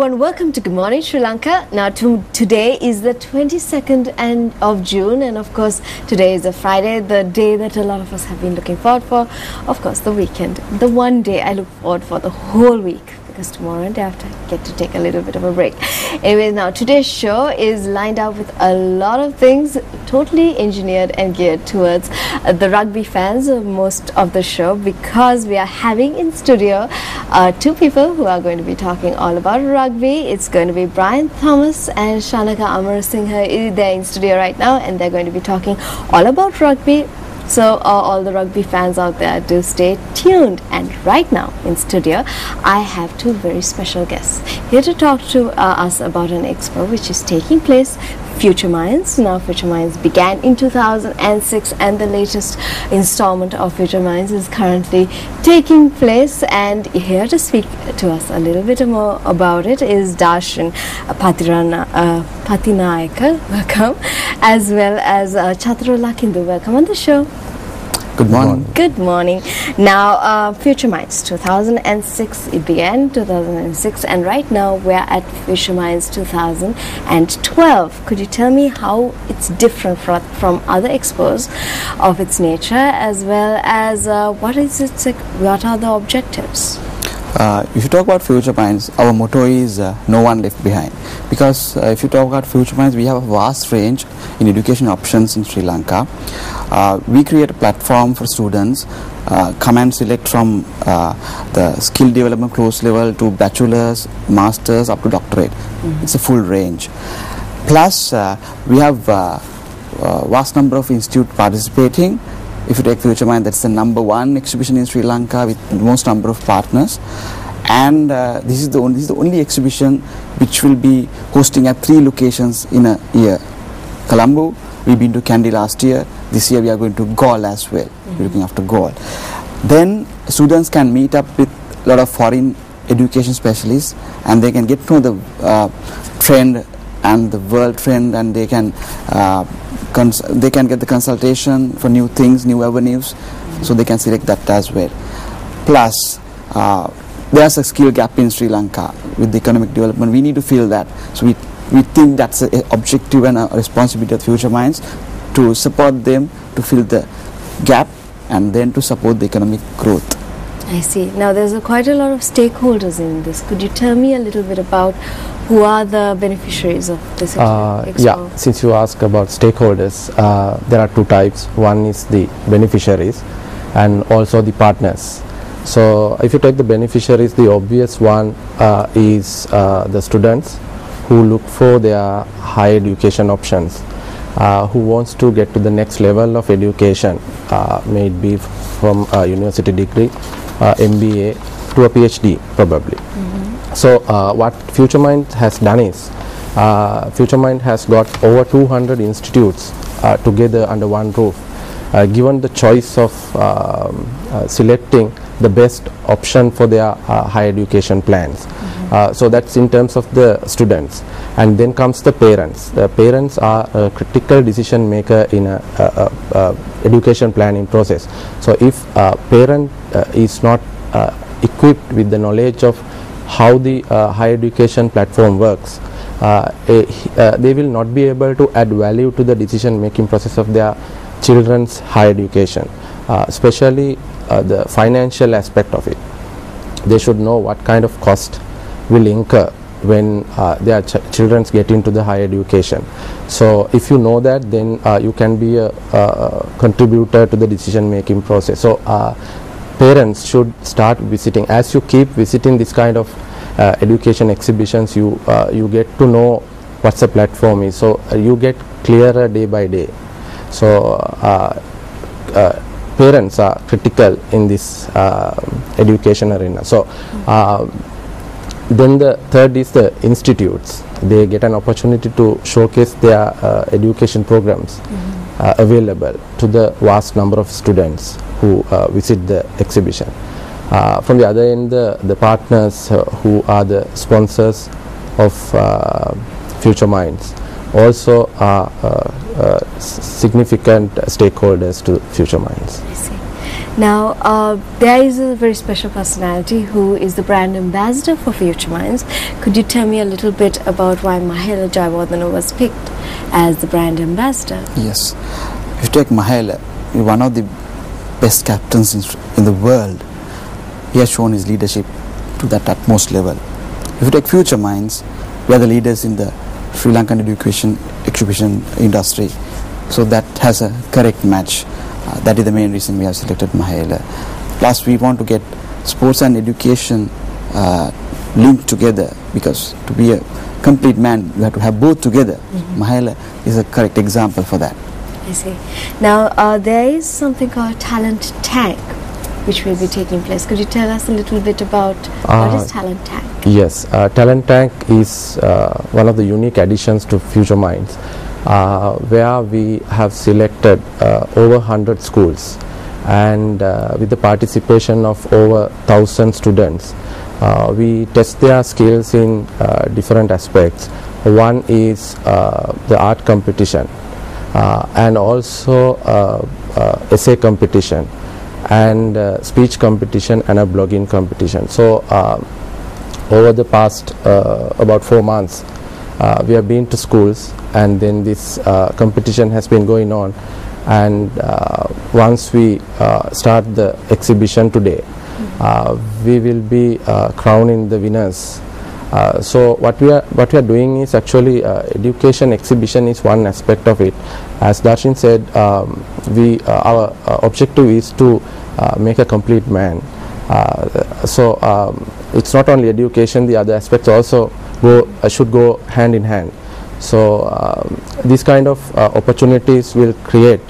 everyone, welcome to Good Morning Sri Lanka. Now today is the 22nd of June, and of course today is a Friday, the day that a lot of us have been looking forward for. Of course the weekend, the one day I look forward for the whole week, because tomorrow and day after I get to take a little bit of a break. Anyways, now today's show is lined up with a lot of things totally engineered and geared towards the rugby fans of most of the show, because we are having in studio two people who are going to be talking all about rugby. It's going to be Brian Thomas and Shanaka Amarasinghe. They're in studio right now and they're going to be talking all about rugby. So all the rugby fans out there, do stay tuned. And right now in studio I have two very special guests here to talk to us about an expo which is taking place, Future Minds. Now Future Minds began in 2006 and the latest installment of Future Minds is currently taking place, and here to speak to us a little bit more about it is Darshan Patinayaka, welcome, as well as Chaturula Kindu, welcome on the show. Good morning. Good morning. Now, Future Minds 2006, it began 2006, and right now we're at Future Minds 2012. Could you tell me how it's different from other expos of its nature, as well as what are the objectives? If you talk about Future Minds, our motto is no one left behind, because if you talk about Future Minds, we have a vast range in education options in Sri Lanka. We create a platform for students, come and select from the skill development course level to bachelor's, master's up to doctorate. It's a full range. Plus we have vast number of institutes participating. If you take Future Mind, that's the #1 exhibition in Sri Lanka with the most number of partners, and this is the only exhibition which will be hosting at 3 locations in a year. Colombo, we've been to Kandy last year. This year we are going to Galle as well. We're looking after Galle. Then students can meet up with a lot of foreign education specialists, and they can get to know the trend and the world trend, and they can get the consultation for new things, new avenues, so they can select that as well. Plus there's a skill gap in Sri Lanka with the economic development. We need to fill that, so we think that's an objective and a responsibility of Future Minds to support them to fill the gap and then to support the economic growth. I see. Now there's quite a lot of stakeholders in this. Could you tell me a little bit about who are the beneficiaries of this expo? Yeah, since you asked about stakeholders, there are 2 types. One is the beneficiaries and also the partners. So if you take the beneficiaries, the obvious one is the students who look for their higher education options, who wants to get to the next level of education, may it be from a university degree, MBA to a PhD probably. So what Future Mind has done is, Future Mind has got over 200 institutes together under one roof, given the choice of selecting the best option for their higher education plans. So that's in terms of the students, and then comes the parents. The parents are a critical decision maker in a education planning process. So if a parent is not equipped with the knowledge of how the higher education platform works, they will not be able to add value to the decision making process of their children's higher education, especially the financial aspect of it. They should know what kind of cost will incur when their children get into the higher education. So if you know that, then you can be a contributor to the decision making process. So parents should start visiting. As you keep visiting this kind of education exhibitions, you get to know what the platform is, so you get clearer day by day. So parents are critical in this education arena. So then the third is the institutes. They get an opportunity to showcase their education programs available to the vast number of students who visit the exhibition. From the other end, the partners who are the sponsors of Future Minds also are significant stakeholders to Future Minds. I see. Now, there is a very special personality who is the brand ambassador for Future Minds. Could you tell me a little bit about why Mahela Jayawardena was picked as the brand ambassador? Yes. If you take Mahela, one of the best captains in the world. He has shown his leadership to that utmost level. If you take Future Minds, we are the leaders in the Sri Lankan education exhibition industry. So that has a correct match. That is the main reason we have selected Mahela. Plus, we want to get sports and education linked together, because to be a complete man, you have to have both together. Mahela is a correct example for that. I see. Now, there is something called Talent Tank, which will be taking place. Could you tell us a little bit about what is Talent Tank? Yes, Talent Tank is one of the unique additions to Future Minds, where we have selected over 100 schools, and with the participation of over 1,000 students, we test their skills in different aspects. One is the art competition, and also essay competition, and speech competition, and a blogging competition. So over the past about 4 months, we have been to schools, and then this competition has been going on, and once we start the exhibition today, we will be crowning the winners. So what we are doing is actually education exhibition is one aspect of it. As Darshan said, our objective is to make a complete man. So it's not only education; the other aspects also should go hand in hand. So these kind of opportunities will create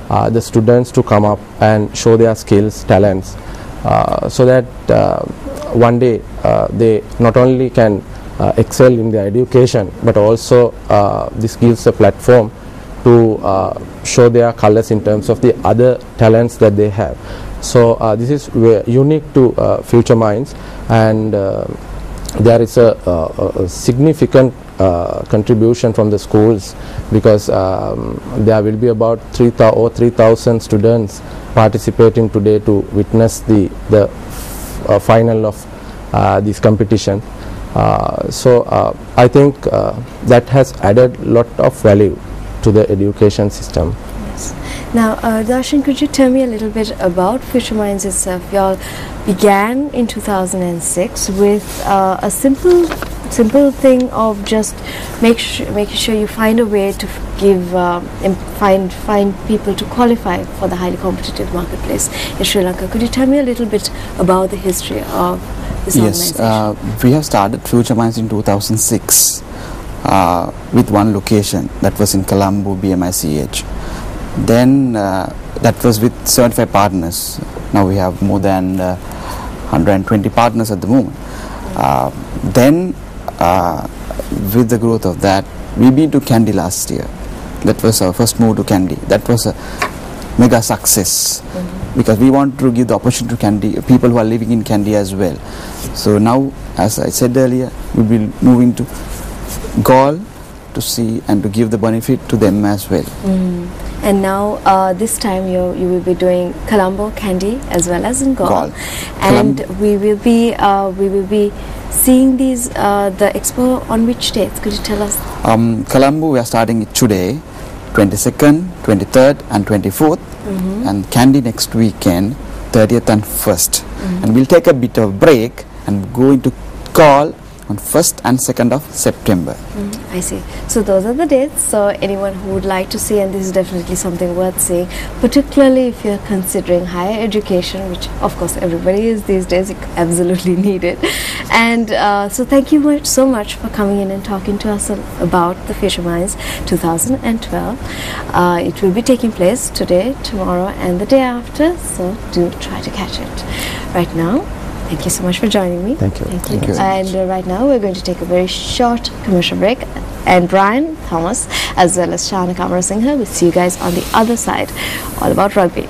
the students to come up and show their skills, talents, so that one day they not only can excel in their education, but also this gives a platform to show their colors in terms of the other talents that they have. So this is unique to Future Minds, and there is a significant contribution from the schools, because there will be about 3,000 students participating today to witness the final of this competition. So I think that has added a lot of value to the education system. Yes. Now, Darshan, could you tell me a little bit about Future Minds itself? You all began in 2006 with a simple thing of just making sure you find a way to give find people to qualify for the highly competitive marketplace in Sri Lanka. Could you tell me a little bit about the history of this organization? Yes, we have started Future Minds in 2006 with one location, that was in Colombo, BMICH. Then that was with 75 partners. Now we have more than 120 partners at the moment. Then with the growth of that, we've been to Kandy last year. That was our first move to Kandy. That was a mega success, because we want to give the opportunity to Kandy, people who are living in Kandy as well. So now, as I said earlier, we'll be moving to Galle to see and to give the benefit to them as well. And now this time you will be doing Colombo, Kandy, as well as in Galle. And we will be seeing these the expo on which dates? Could you tell us? Colombo, we are starting it today, 22nd, 23rd and 24th, and Kandy next weekend, 30th and 1st. And we'll take a bit of break and go into Galle on 1st and 2nd of September. I see. So those are the dates. So anyone who would like to see, and this is definitely something worth seeing, particularly if you're considering higher education, which of course everybody is these days, you absolutely need it. And so thank you so much for coming in and talking to us about the Future Minds 2012. It will be taking place today, tomorrow and the day after, so do try to catch it. Right now, thank you so much for joining me. Thank you. Thank you. And right now we're going to take a very short commercial break. And Brian Thomas as well as Shana Kamarasinghe will see you guys on the other side, all about rugby.